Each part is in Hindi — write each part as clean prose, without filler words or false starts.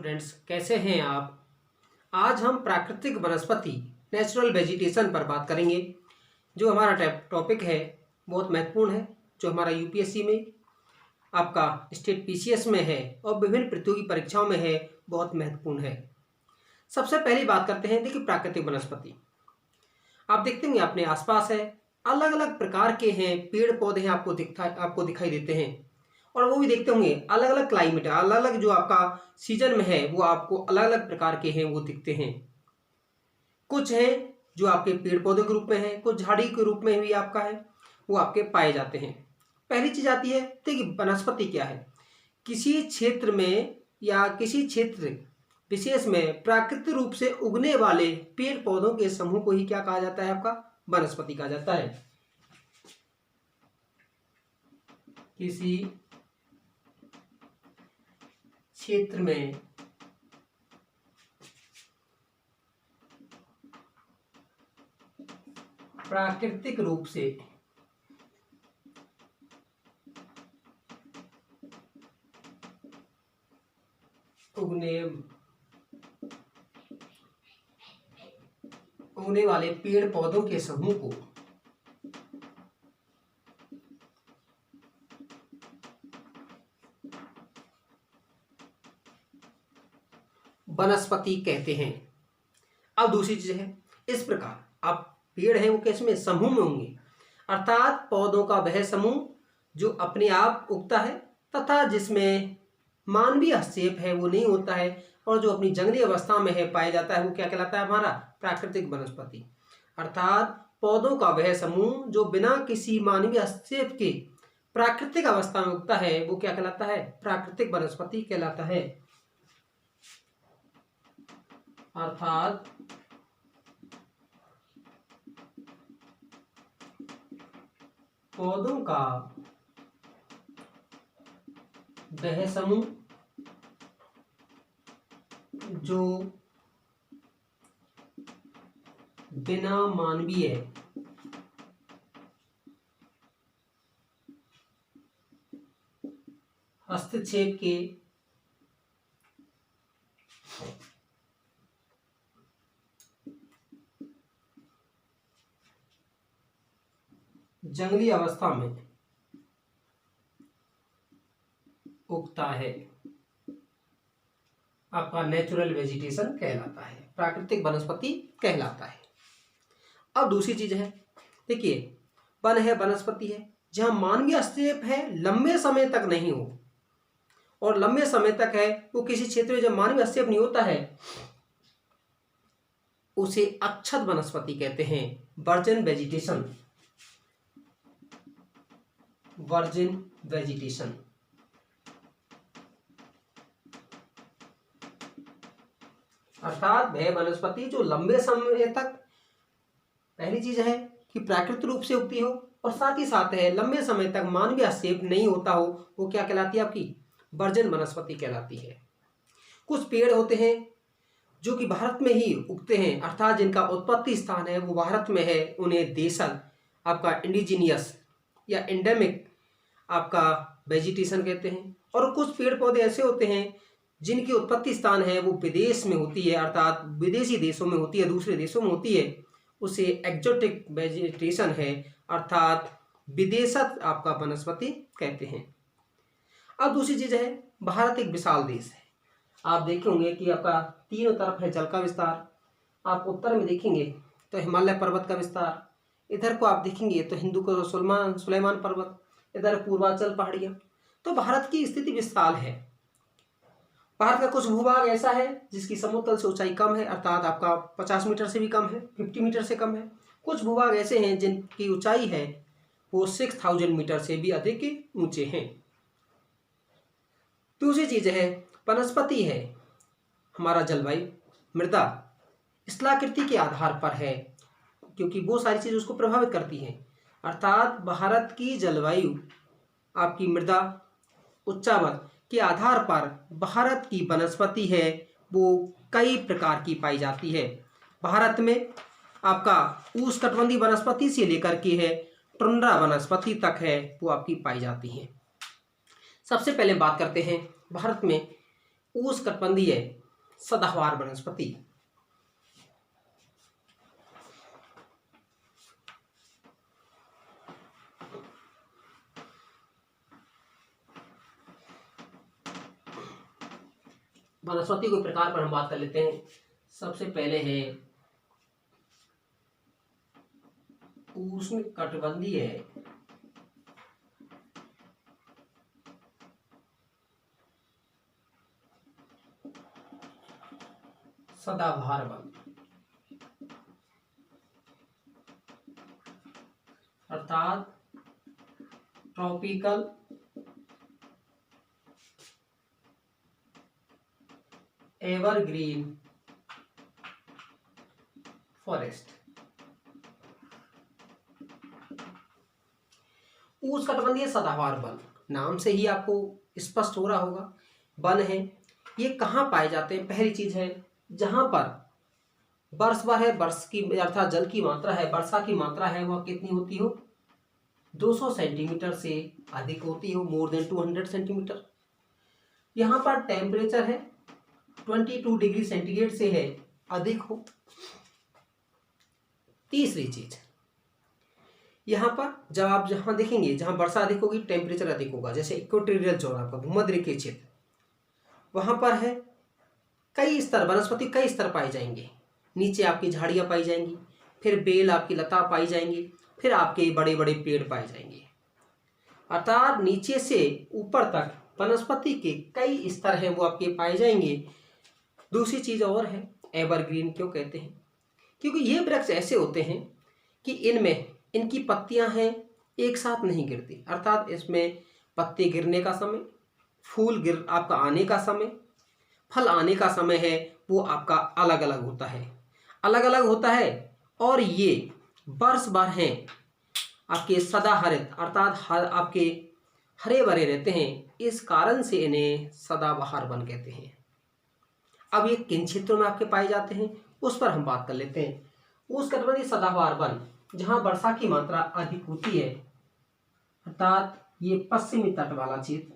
स्टूडेंट्स, कैसे हैं आप। आज हम प्राकृतिक वनस्पति नेचुरल वेजिटेशन पर बात करेंगे। जो हमारा टॉपिक है बहुत महत्वपूर्ण है, जो हमारा यूपीएससी में, आपका स्टेट पीसीएस में है और विभिन्न प्रतियोगी परीक्षाओं में है, बहुत महत्वपूर्ण है। सबसे पहली बात करते हैं, देखिए प्राकृतिक वनस्पति आप देखते होंगे अपने आसपास है, अलग अलग प्रकार के हैं पेड़ पौधे हैं, आपको दिखाई देते हैं। और वो भी देखते होंगे अलग अलग क्लाइमेट, अलग अलग जो आपका सीजन में है वो आपको अलग अलग प्रकार के हैं वो दिखते हैं। कुछ हैं जो आपके पेड़ पौधे के रूप में है, कुछ झाड़ी के रूप में भी आपका है, वो आपके पाए जाते हैं। पहली चीज आती है, देखिए वनस्पति क्या है। किसी क्षेत्र में या किसी क्षेत्र विशेष में प्राकृतिक रूप से उगने वाले पेड़ पौधों के समूह को ही क्या कहा जाता है, आपका वनस्पति कहा जाता है। किसी क्षेत्र में प्राकृतिक रूप से उगने वाले पेड़ पौधों के समूह को वनस्पति कहते हैं। अब दूसरी चीज है, इस प्रकार आप पेड़ हैं वो कैसे में समूह में होंगे, अर्थात पौधों का वह समूह जो अपने आप उगता है तथा जिसमें मानवीय हस्तक्षेप है वो नहीं होता है, और जो अपनी जंगली अवस्था में है पाया जाता है, वो क्या कहलाता है, हमारा प्राकृतिक वनस्पति। अर्थात पौधों का वह समूह जो बिना किसी मानवीय हस्तक्षेप के प्राकृतिक अवस्था में उगता है, वो क्या कहलाता है, प्राकृतिक वनस्पति कहलाता है। अर्थात पौधों का वह समूह जो बिना मानवीय हस्तक्षेप के जंगली अवस्था में उगता है, आपका नेचुरल वेजिटेशन कहलाता है, प्राकृतिक वनस्पति कहलाता है। अब दूसरी चीज है, देखिए वन है, वनस्पति है जहां मानवीय हस्तक्षेप है लंबे समय तक नहीं हो, और लंबे समय तक है वो किसी क्षेत्र में जब मानवीय हस्तक्षेप नहीं होता है उसे अक्षत वनस्पति कहते हैं, वर्जिन वेजिटेशन। वर्जिन वेजिटेशन अर्थात वह वनस्पति जो लंबे समय तक, पहली चीज है कि प्राकृतिक रूप से उगती हो और साथ ही साथ है लंबे समय तक मानवीय हस्तक्षेप नहीं होता हो, वो क्या कहलाती है, आपकी वर्जिन वनस्पति कहलाती है। कुछ पेड़ होते हैं जो कि भारत में ही उगते हैं, अर्थात जिनका उत्पत्ति स्थान है वो भारत में है, उन्हें देशज आपका इंडिजीनियस या एंडेमिक आपका वेजिटेशन कहते हैं। और कुछ पेड़ पौधे ऐसे होते हैं जिनकी उत्पत्ति स्थान है वो विदेश में होती है, अर्थात विदेशी देशों में होती है, दूसरे देशों में होती है, उसे एक्जोटिक वेजिटेशन है, अर्थात विदेशज आपका वनस्पति कहते हैं। अब दूसरी चीज है, भारत एक विशाल देश है, आप देखेंगे कि आपका तीनों तरफ है जल का विस्तार। आप उत्तर में देखेंगे तो हिमालय पर्वत का विस्तार, इधर को आप देखेंगे तो हिंदू को सुलेमान पर्वत, इधर पूर्वांचल पहाड़ियां। तो भारत की स्थिति विशाल है। भारत का कुछ भूभाग ऐसा है जिसकी समुद्र तल से ऊंचाई कम है, अर्थात आपका 50 मीटर से भी कम है, 50 मीटर से कम है। कुछ भूभाग ऐसे हैं जिनकी ऊंचाई है वो 6000 मीटर से भी अधिक ऊंचे हैं। दूसरी चीज है, वनस्पति है हमारा जलवायु, मृदा स्थलाकृति के आधार पर है, क्योंकि वो सारी चीज उसको प्रभावित करती हैं। अर्थात भारत की जलवायु, आपकी मृदा, उच्चावत के आधार पर भारत की वनस्पति है वो कई प्रकार की पाई जाती है। भारत में आपका उष्णकटिबंधीय वनस्पति से लेकर के है टुंड्रा वनस्पति तक है वो आपकी पाई जाती है। सबसे पहले बात करते हैं भारत में उष्णकटिबंधीय सदाबहार वनस्पति। वनस्पति के प्रकार पर हम बात कर लेते हैं। सबसे पहले है उष्णकटिबंधीय सदाबहार वन, अर्थात ट्रॉपिकल एवरग्रीन फॉरेस्ट। उष्णकटिबंधीय सदाबहार वन, नाम से ही आपको स्पष्ट हो रहा होगा वन है। ये कहाँ पाए जाते हैं? पहली चीज है जहां पर वर्ष भर है, वर्ष की अर्थात जल की मात्रा है, वर्षा की मात्रा है, वह कितनी होती हो? 200 सेंटीमीटर से अधिक होती हो, मोर देन 200 सेंटीमीटर। यहाँ पर टेम्परेचर है 22 डिग्री सेंटीग्रेड से है अधिक हो। तीसरी चीज, यहाँ पर जब आप जहाँ देखेंगे जहाँ वर्षा अधिक होगी टेम्परेचर अधिक होगा, जैसे इक्वेटोरियल जोन आपका भूमध्यरेखीय क्षेत्र, वहां पर है कई स्तर, वनस्पति कई स्तर पाए जाएंगे। नीचे आपकी झाड़ियाँ पाई जाएंगी, फिर बेल आपकी लता पाई जाएंगी, फिर आपके बड़े बड़े पेड़ पाए जाएंगे। अर्थात नीचे से ऊपर तक वनस्पति के कई स्तर हैं वो आपके पाए जाएंगे। दूसरी चीज़ और है, एवरग्रीन क्यों कहते हैं? क्योंकि ये वृक्ष ऐसे होते हैं कि इनमें इनकी पत्तियां हैं एक साथ नहीं गिरती, अर्थात इसमें पत्ते गिरने का समय, फूल आपका आने का समय, फल आने का समय है वो आपका अलग अलग होता है, अलग अलग होता है। और ये वर्ष भर हैं आपके सदाहरित, अर्थात आपके हरे भरे रहते हैं, इस कारण से इन्हें सदाबहार वन कहते हैं। अब ये किन क्षेत्रों में आपके पाए जाते हैं उस पर हम बात कर लेते हैं। उष्णकटिबंधीय सदाबहार वन जहाँ वर्षा की मात्रा अधिक होती है, अर्थात ये पश्चिमी तट वाला क्षेत्र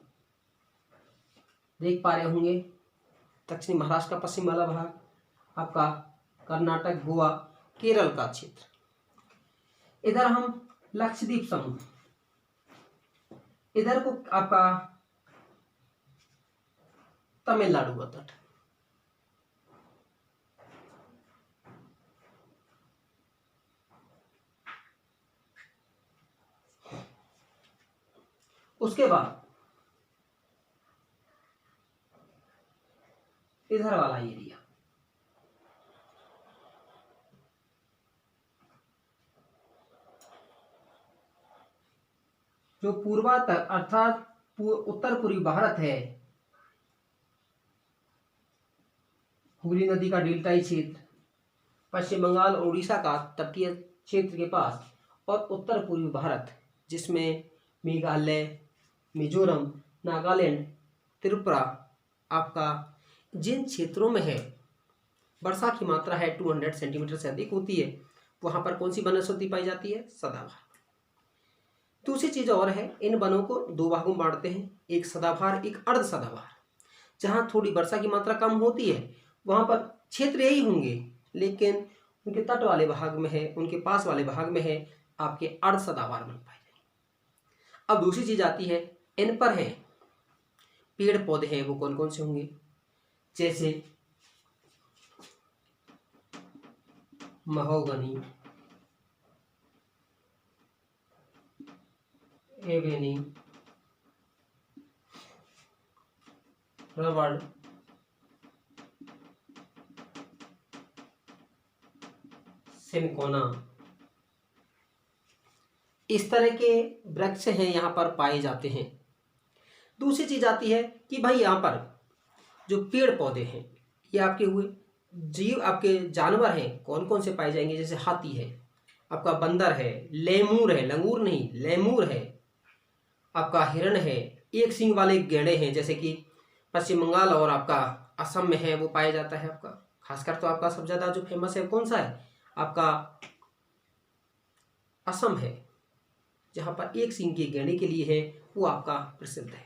देख पा रहे होंगे, दक्षिणी महाराष्ट्र का पश्चिम वाला भाग, आपका कर्नाटक, गोवा, केरल का क्षेत्र, इधर हम लक्षद्वीप समूह, इधर को आपका तमिलनाडु का तट, उसके बाद इधर वाला एरिया, जो पूर्वातर अर्थात उत्तर पूर्वी भारत है, हुगली नदी का डेल्टाई क्षेत्र, पश्चिम बंगाल और उड़ीसा का तटीय क्षेत्र के पास, और उत्तर पूर्वी भारत जिसमें मेघालय, मिजोरम, नागालैंड, त्रिपुरा, आपका जिन क्षेत्रों में है वर्षा की मात्रा है 200 सेंटीमीटर से अधिक होती है, वहां पर कौन सी वनस्पति पाई जाती है? सदाबहार। दूसरी चीज और है, इन वनों को दो भागों में बांटते हैं, एक सदाबहार, एक अर्ध सदाबहार। जहाँ थोड़ी वर्षा की मात्रा कम होती है वहां पर क्षेत्र यही होंगे, लेकिन उनके तट वाले भाग में है, उनके पास वाले भाग में है आपके अर्ध सदाबहार वन पाए जाएंगे। अब दूसरी चीज आती है, इन पर है पेड़ पौधे हैं, वो कौन कौन से होंगे? जैसे महोगनी, एबेनी, रबड़, सिनकोना, इस तरह के वृक्ष हैं यहाँ पर पाए जाते हैं। दूसरी चीज आती है कि भाई यहाँ पर जो पेड़ पौधे हैं ये आपके हुए, जीव आपके जानवर हैं कौन कौन से पाए जाएंगे? जैसे हाथी है, आपका बंदर है, लेमूर है, लंगूर नहीं लेमूर है, आपका हिरण है, एक सींग वाले गैंडे हैं, जैसे कि पश्चिम बंगाल और आपका असम में है वो पाया जाता है। आपका खासकर तो आपका सबसे ज़्यादा जो फेमस है कौन सा है? आपका असम है, जहाँ पर एक सींग के गैंडे के लिए है वो आपका प्रसिद्ध है।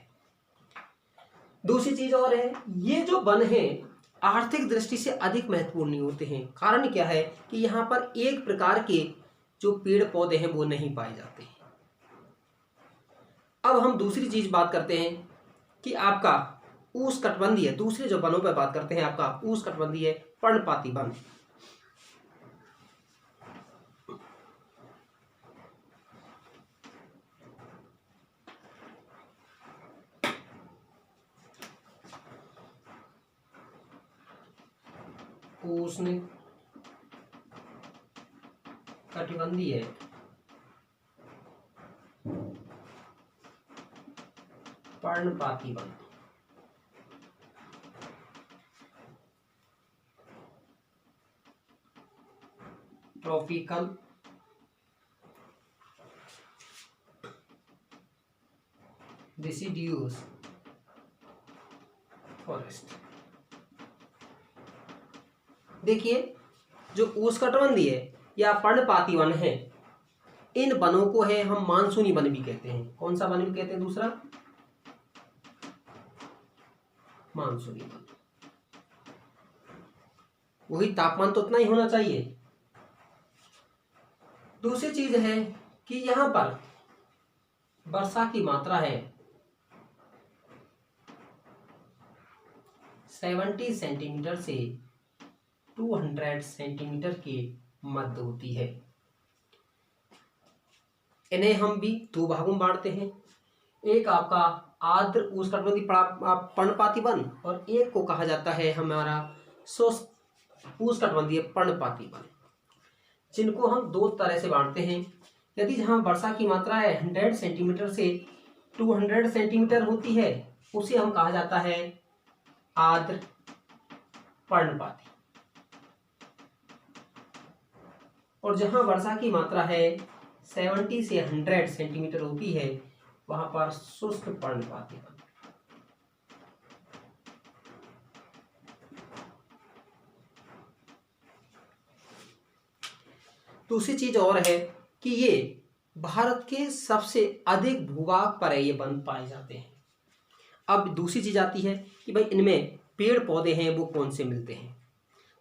दूसरी चीज और है, ये जो वन है आर्थिक दृष्टि से अधिक महत्वपूर्ण नहीं होते हैं। कारण क्या है कि यहाँ पर एक प्रकार के जो पेड़ पौधे हैं वो नहीं पाए जाते हैं। अब हम दूसरी चीज बात करते हैं कि आपका उष्णकटिबंधीय, दूसरे जो वनों पर बात करते हैं, आपका उष्णकटिबंधीय पर्णपाती वन। उष्ण कटिबंधीय पर्णपाती वन। Tropical डिसिड्यूस forest. देखिए, जो उष्णकटिबंधीय या पर्णपाती वन है, इन वनों को है हम मानसूनी वन भी कहते हैं। कौन सा वन भी कहते हैं? दूसरा मानसूनी वन। वही तापमान तो उतना ही होना चाहिए। दूसरी चीज है कि यहां पर वर्षा की मात्रा है 70 सेंटीमीटर से 200 सेंटीमीटर के मध्य होती है। इन्हें हम भी दो भागों में बांटते हैं, एक आपका आर्द्र उष्णकटिबंधीय पर्णपाती वन और एक को कहा जाता है हमारा शुष्क उष्णकटिबंधीय पर्णपाती वन, जिनको हम दो तरह से बांटते हैं। यदि जहाँ वर्षा की मात्रा है 100 सेंटीमीटर से 200 सेंटीमीटर होती है, उसे हम कहा जाता है आर्द्र पर्णपाती। और जहाँ वर्षा की मात्रा है 70 से 100 सेंटीमीटर होती है, वहां पर शुष्क पर्णपाती वन। दूसरी चीज और है कि ये भारत के सबसे अधिक भूभाग पर है ये वन पाए जाते हैं। अब दूसरी चीज आती है कि भाई इनमें पेड़ पौधे हैं वो कौन से मिलते हैं।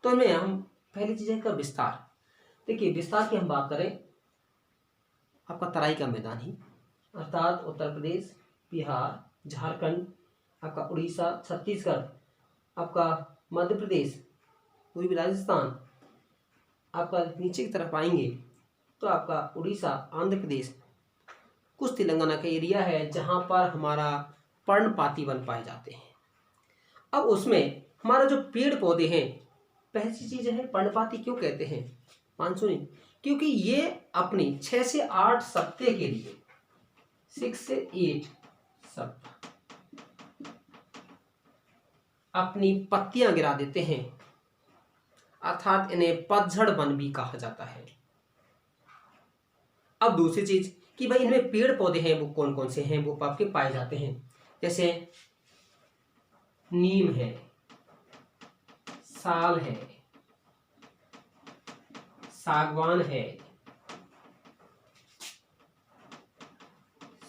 तो इनमें हम पहली चीज है का विस्तार। देखिए, विस्तार की हम बात करें, आपका तराई का मैदान ही, अर्थात उत्तर प्रदेश, बिहार, झारखंड, आपका उड़ीसा, छत्तीसगढ़, आपका मध्य प्रदेश, पूर्वी राजस्थान, आपका नीचे की तरफ आएंगे तो आपका उड़ीसा, आंध्र प्रदेश, कुछ तेलंगाना का एरिया है जहां पर हमारा पर्णपाती वन पाए जाते हैं। अब उसमें हमारा जो पेड़ पौधे हैं, पहली चीज है पर्णपाती क्यों कहते हैं मानसूनी, क्योंकि ये अपनी 6 से 8 सप्ताह के लिए 6 से 8 सप्ताह अपनी पत्तियां गिरा देते हैं, अर्थात इन्हें पतझड़ वन भी कहा जाता है। अब दूसरी चीज कि भाई इनमें पेड़ पौधे हैं वो कौन कौन से हैं वो आपके पाए जाते हैं, जैसे नीम है, साल है, सागवान है,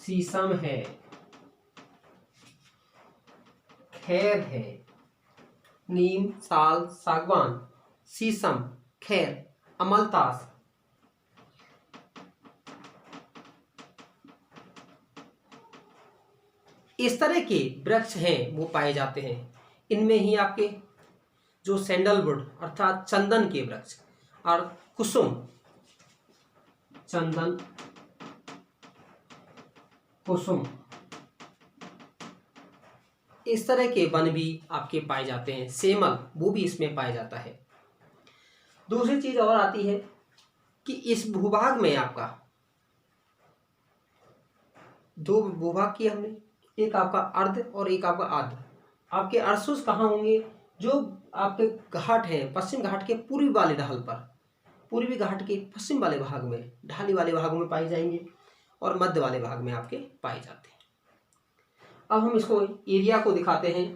शीशम है, खैर है। नीम, साल, सागवान, शीशम, खैर, अमलतास, इस तरह के वृक्ष हैं वो पाए जाते हैं। इनमें ही आपके जो सैंडलवुड अर्थात चंदन के वृक्ष और कुसुम, चंदन, कुसुम, इस तरह के वन भी आपके पाए जाते हैं। सेमल वो भी इसमें पाया जाता है। दूसरी चीज और आती है कि इस भूभाग में आपका दो भूभाग किए हमने, एक आपका अर्ध और एक आपका आर्द्र। आपके अर्शुस कहाँ होंगे? जो आपके घाट हैं, पश्चिम घाट के पूर्वी वाले ढाल पर, पूर्वी घाट के पश्चिम वाले भाग में, ढाली वाले भागों में पाए जाएंगे और मध्य वाले भाग में आपके पाए जाते हैं। अब हम इसको एरिया को दिखाते हैं।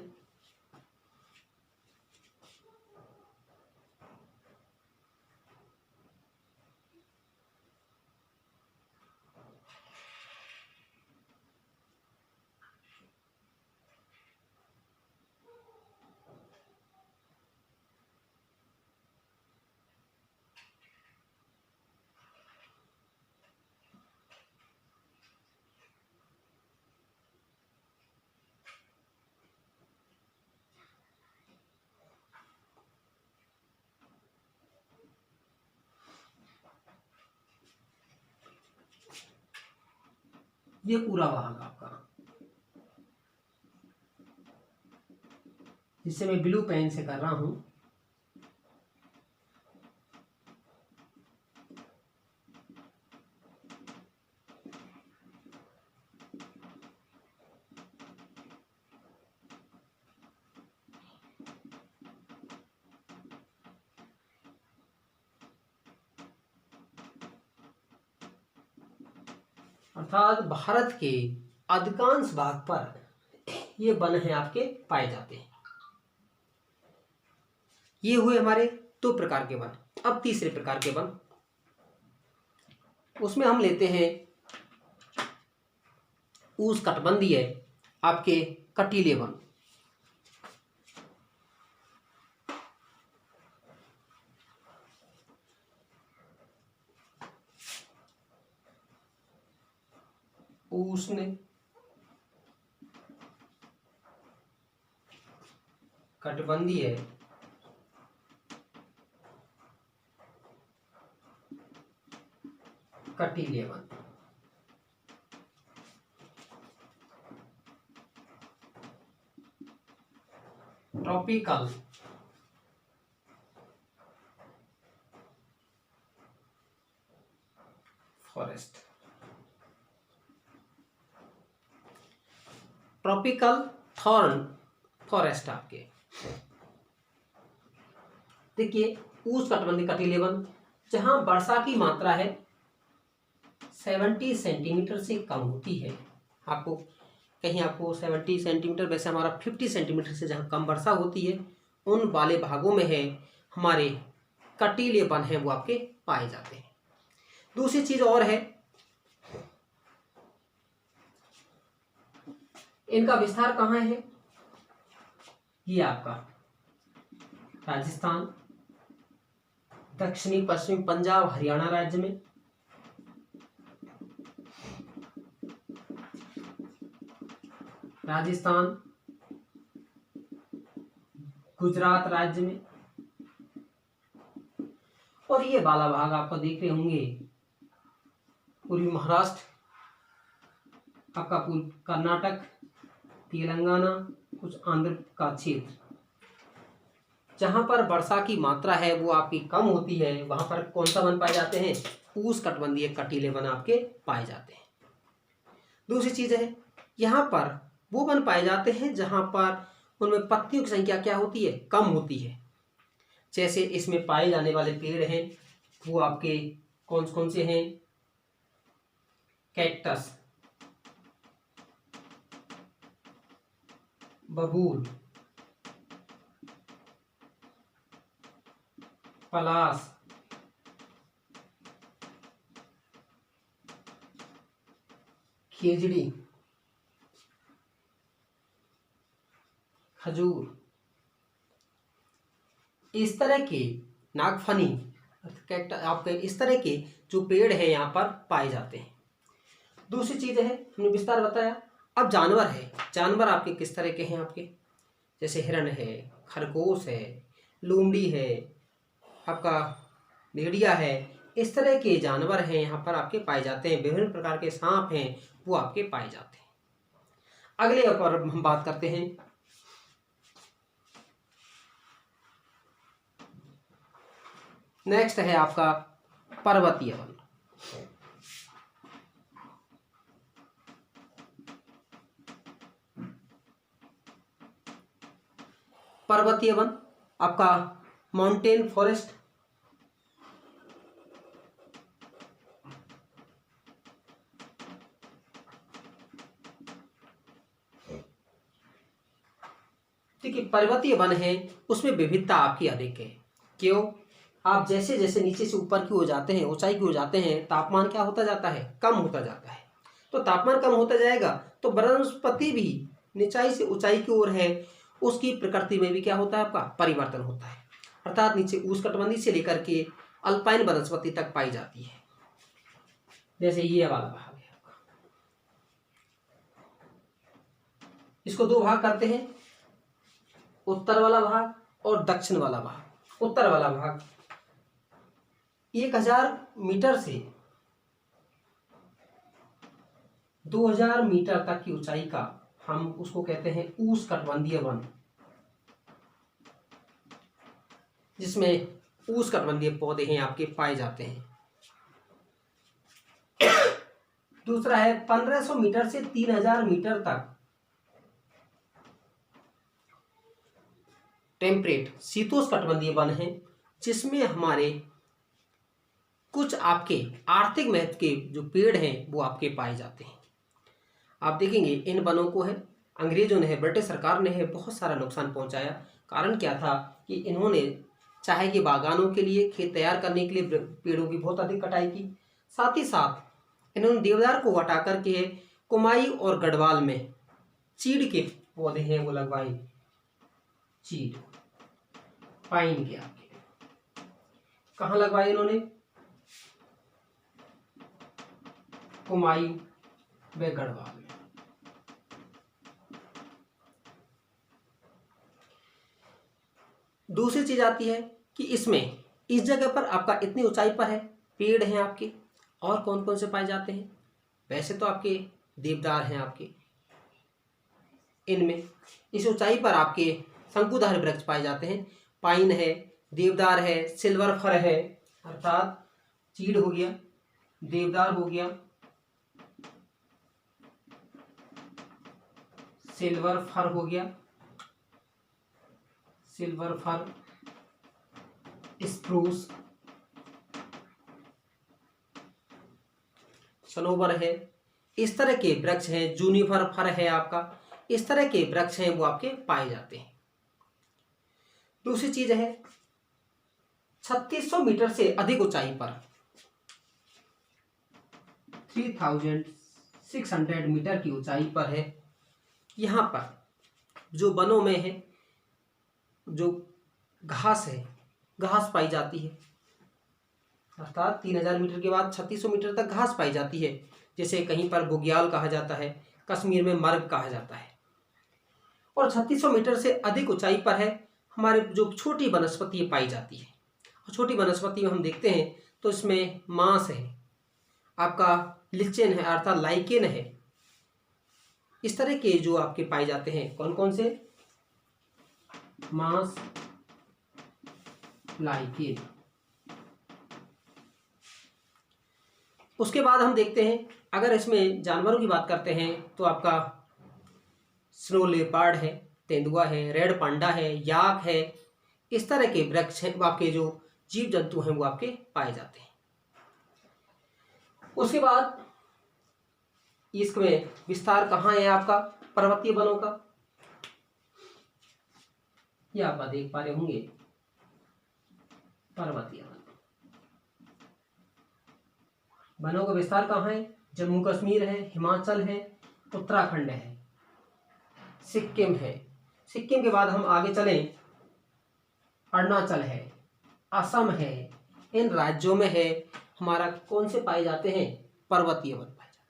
ये पूरा भाग आपका, जिससे मैं ब्लू पेन से कर रहा हूं। अर्थात भारत के अधिकांश भाग पर ये वन है आपके पाए जाते हैं। ये हुए हमारे दो प्रकार के वन। अब तीसरे प्रकार के वन, उसमें हम लेते हैं उष्णकटिबंधीय आपके कटीले वन। उष्ण कटिबंधीय कटीले one. Tropical forest, tropical thorn forest आपके। देखिए उष्णकटिबंधीय कटीले वन, जहां वर्षा की मात्रा है 70 सेंटीमीटर से कम होती है। आपको कहीं आपको 70 सेंटीमीटर, वैसे हमारा 50 सेंटीमीटर से जहाँ कम वर्षा होती है, उन वाले भागों में है हमारे कटीले वन है वो आपके पाए जाते हैं। दूसरी चीज और है, इनका विस्तार कहाँ है? ये आपका राजस्थान, दक्षिणी पश्चिमी पंजाब, हरियाणा राज्य में, राजस्थान, गुजरात राज्य में, और ये वाला भाग आपको देख रहे होंगे पूर्वी महाराष्ट्र, आपका कर्नाटक, तेलंगाना, कुछ आंध्र का क्षेत्र, जहां पर वर्षा की मात्रा है वो आपकी कम होती है, वहां पर कौन सा वन पाए जाते हैं? उष्णकटिबंधीय कटीले वन आपके पाए जाते हैं। दूसरी चीज है, यहाँ पर वो वन पाए जाते हैं जहां पर उनमें पत्तियों की संख्या क्या होती है? कम होती है। जैसे इसमें पाए जाने वाले पेड़ हैं वो आपके कौन कौन से हैं? कैक्टस, बबूल, पलास, खेजड़ी, खजूर, इस तरह के नागफनी, आपके इस तरह के जो पेड़ है यहाँ पर पाए जाते हैं। दूसरी चीज है, हमने विस्तार बताया। अब जानवर है, जानवर आपके किस तरह के हैं? आपके जैसे हिरण है, खरगोश है, लोमड़ी है, आपका भेड़िया है, इस तरह के जानवर हैं यहाँ पर आपके पाए जाते हैं। विभिन्न प्रकार के सांप हैं वो आपके पाए जाते हैं। अगले पर हम बात करते हैं नेक्स्ट है आपका पर्वतीय वन। पर्वतीय वन आपका माउंटेन फॉरेस्ट, देखिए पर्वतीय वन है उसमें विविधता आपकी अधिक है। क्यों? आप जैसे जैसे नीचे से ऊपर की ओर जाते हैं, ऊंचाई की ओर जाते हैं, तापमान क्या होता जाता है? कम होता जाता है। तो तापमान कम होता जाएगा तो वनस्पति भी निचाई से ऊंचाई की ओर है, उसकी प्रकृति में भी क्या होता है? आपका परिवर्तन होता है। अर्थात नीचे उष्णकटिबंधीय से लेकर के अल्पाइन वनस्पति तक पाई जाती है। जैसे ये वाला भाग है आपका, इसको दो भाग करते हैं, उत्तर वाला भाग और दक्षिण वाला भाग। उत्तर वाला भाग 1000 मीटर से 2000 मीटर तक की ऊंचाई का हम उसको कहते हैं उष्णकटिबंधीय वन, जिसमें उष्णकटिबंधीय पौधे हैं आपके पाए जाते हैं। दूसरा है 1500 मीटर से 3000 मीटर तक टेम्परेट शीतोष्णकटिबंधीय वन है, जिसमें हमारे कुछ आपके आर्थिक महत्व के जो पेड़ हैं वो आपके पाए जाते हैं। आप देखेंगे इन वनों को है अंग्रेजों ने है, ब्रिटिश सरकार ने है बहुत सारा नुकसान पहुंचाया। कारण क्या था कि इन्होंने चाय के बागानों के लिए, खेत तैयार करने के लिए पेड़ों की बहुत अधिक कटाई की। साथ ही साथ इन्होंने देवदार को हटा करके कुमाई और गढ़वाल में चीड़ के पौधे हैं वो लगवाए, चीड़ पाइन के आपके कहाँ लगवाए इन्होंने, कुमाई व गढ़वाल में। दूसरी चीज आती है कि इसमें इस जगह पर आपका इतनी ऊंचाई पर है, पेड़ हैं आपके, और कौन कौन से पाए जाते हैं। वैसे तो आपके देवदार हैं आपके, इनमें इस ऊंचाई पर आपके शंकुधारी वृक्ष पाए जाते हैं। पाइन है, देवदार है, सिल्वर फर है, अर्थात चीड़ हो गया, देवदार हो गया, सिल्वर फर हो गया, सिल्वर फर, स्प्रूस, सनोवर है, इस तरह के वृक्ष हैं, जूनिफर फर है आपका, इस तरह के वृक्ष हैं वो आपके पाए जाते हैं। दूसरी चीज है 3600 मीटर से अधिक ऊंचाई पर 3600 मीटर की ऊंचाई पर है, यहाँ पर जो वनों में है जो घास है, घास पाई जाती है, अर्थात 3000 मीटर के बाद 3600 मीटर तक घास पाई जाती है। जैसे कहीं पर बुग्याल कहा जाता है, कश्मीर में मर्ग कहा जाता है। और 3600 मीटर से अधिक ऊंचाई पर है हमारे जो छोटी वनस्पति पाई जाती है। और छोटी वनस्पति में हम देखते हैं तो इसमें मांस है आपका, लिचेन है अर्थात लाइकेन है, इस तरह के जो आपके पाए जाते हैं। कौन कौन से, मांस, लाइकेन। उसके बाद हम देखते हैं अगर इसमें जानवरों की बात करते हैं तो आपका स्नो लेपर्ड है, तेंदुआ है, रेड पांडा है, याक है, इस तरह के वृक्ष हैं आपके, जो जीव जंतु हैं वो आपके पाए जाते हैं। उसके बाद इसमें विस्तार कहाँ है आपका पर्वतीय वनों का, ये आप देख पा रहे होंगे, पर्वतीय वन। वनों का विस्तार कहाँ है, जम्मू कश्मीर है, हिमाचल है, उत्तराखंड है, सिक्किम है। सिक्किम के बाद हम आगे चलें, अरुणाचल है, असम है, इन राज्यों में है हमारा कौन से पाए जाते हैं, पर्वतीय वन पाए जाते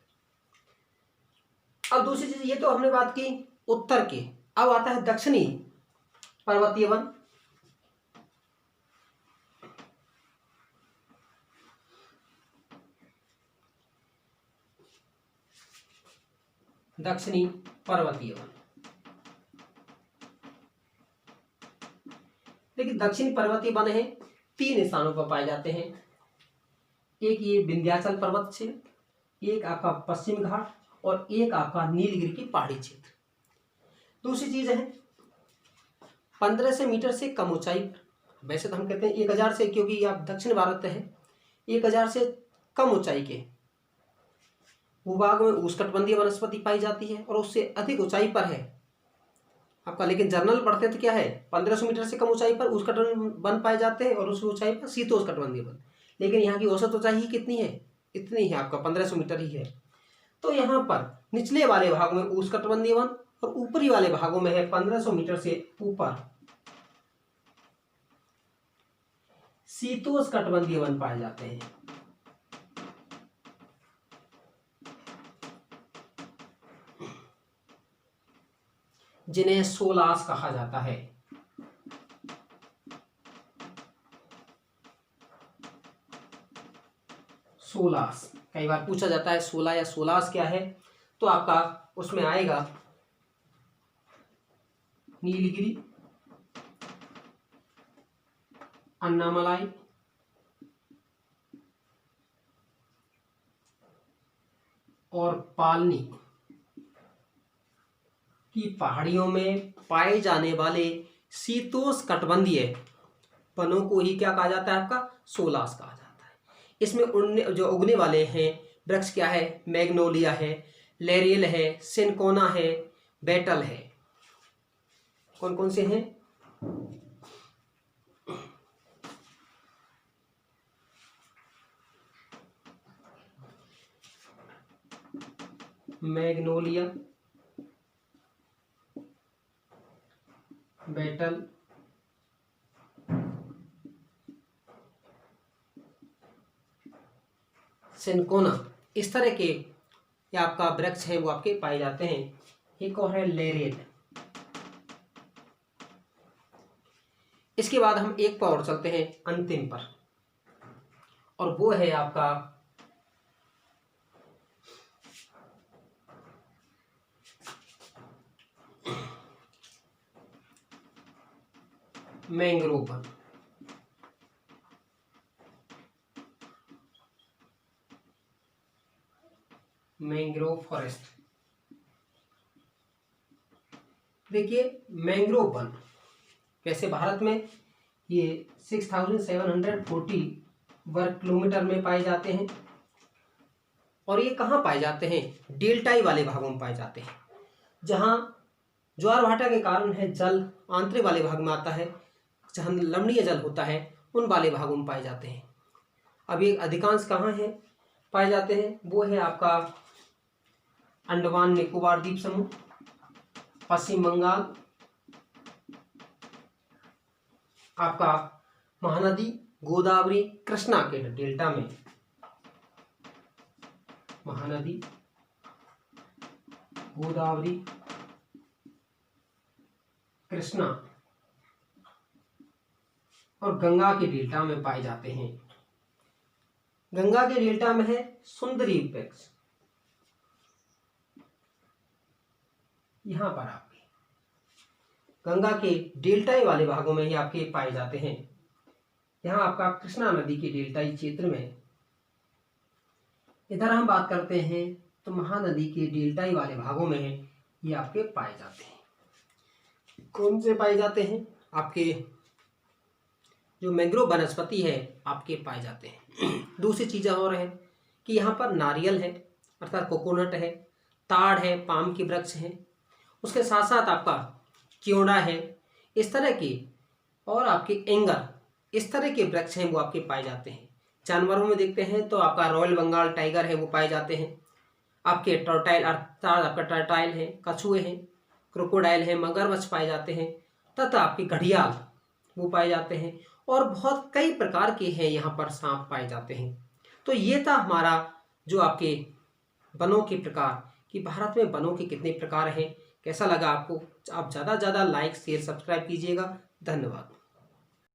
हैं। अब दूसरी चीज, ये तो हमने बात की उत्तर की, अब आता है दक्षिणी पर्वतीय वन। दक्षिणी पर्वतीय वन, लेकिन दक्षिणी पर्वतीय वन है 3 स्थानों पर पाए जाते हैं। एक ये विंध्याचल पर्वत क्षेत्र, एक आपका पश्चिम घाट, और एक आपका नीलगिरी की पहाड़ी क्षेत्र। दूसरी चीज है 1500 मीटर से कम ऊंचाई, वैसे तो हम कहते हैं 1000 से, क्योंकि आप दक्षिण भारत है, 1000 से कम ऊंचाई के भूभाग में उष्णकटिबंधीय वनस्पति पाई जाती है, और उससे अधिक ऊंचाई पर है आपका, लेकिन जर्नल पढ़ते तो क्या है 1500 मीटर से कम ऊंचाई पर उष्णकटिबंधीय वन पाए जाते हैं, और उस ऊंचाई पर शीतोष्णकटिबंधीय वन। लेकिन यहाँ की औसत ऊंचाई ही कितनी है, इतनी है आपका 1500 मीटर ही है। तो यहाँ पर निचले वाले भागों में उष्णकटिबंधीय वन, और ऊपरी वाले भागों में है 1500 मीटर से ऊपर शीतोष्णकटिबंधीय वन पाए जाते हैं। जिन्हें सोलास कहा जाता है। सोलास कई बार पूछा जाता है, सोला या सोलास क्या है। तो आपका उसमें आएगा नीलगिरी, अन्नामलाई, और पालनी की पहाड़ियों में पाए जाने वाले शीतोष्णकटिबंधीय वनों को ही क्या कहा जाता है? आपका सोलास कहा जाता है। इसमें जो उगने वाले हैं वृक्ष क्या है? मैग्नोलिया है, लेरियल है, सिनकोना है, बेटल है। कौन कौन से हैं? मैग्नोलिया, बेटल, सिनकोना, इस तरह के या आपका वृक्ष है वो आपके पाए जाते हैं। एक और है लेरेल। इसके बाद हम एक पर और चलते हैं, अंतिम पर, और वो है आपका मैंग्रोव वन। Mangrove forest. देखिए मैंग्रोव वन वैसे भारत में ये 6740 वर्ग किलोमीटर में पाए जाते हैं, और ये कहाँ पाए जाते हैं? डेल्टाई वाले भागों में पाए जाते हैं, जहाँ ज्वार भाटा के कारण है जल आंतरिक वाले भाग में आता है, जहाँ लवणीय जल होता है उन वाले भागों में पाए जाते हैं। अब ये अधिकांश कहाँ है पाए जाते हैं? वो है आपका अंडमान निकोबार द्वीप समूह, पश्चिम बंगाल, आपका महानदी गोदावरी कृष्णा के डेल्टा में, महानदी गोदावरी कृष्णा और गंगा के डेल्टा में पाए जाते हैं। गंगा के डेल्टा में है सुंदरी वृक्ष, यहां पर आपके गंगा के डेल्टाई वाले भागों में ही आपके पाए जाते हैं। यहाँ आपका कृष्णा नदी के डेल्टाई क्षेत्र में, इधर हम बात करते हैं तो महानदी के डेल्टाई वाले भागों में है ये आपके पाए जाते हैं। कौन से पाए जाते हैं? आपके जो मैंग्रोव वनस्पति है आपके पाए जाते हैं। दूसरी चीज़ें और है कि यहाँ पर नारियल है अर्थात कोकोनट है, ताड़ है, पाम के वृक्ष हैं, उसके साथ साथ आपका क्योड़ा है, इस तरह के, और आपके एंगर, इस तरह के वृक्ष हैं वो आपके पाए जाते हैं। जानवरों में देखते हैं तो आपका रॉयल बंगाल टाइगर है वो पाए जाते हैं, आपके टर्टाइल अर्थात आपका टर्टाइल है, कछुए हैं, क्रोकोडाइल है, मगरमच्छ पाए जाते हैं, तथा आपके घड़ियाल वो पाए जाते हैं, और बहुत कई प्रकार के हैं यहाँ पर सांप पाए जाते हैं। तो ये था हमारा जो आपके वनों के प्रकार, कि भारत में वनों के कितने प्रकार हैं। कैसा लगा आपको? आप ज़्यादा से ज़्यादा लाइक शेयर सब्सक्राइब कीजिएगा। धन्यवाद।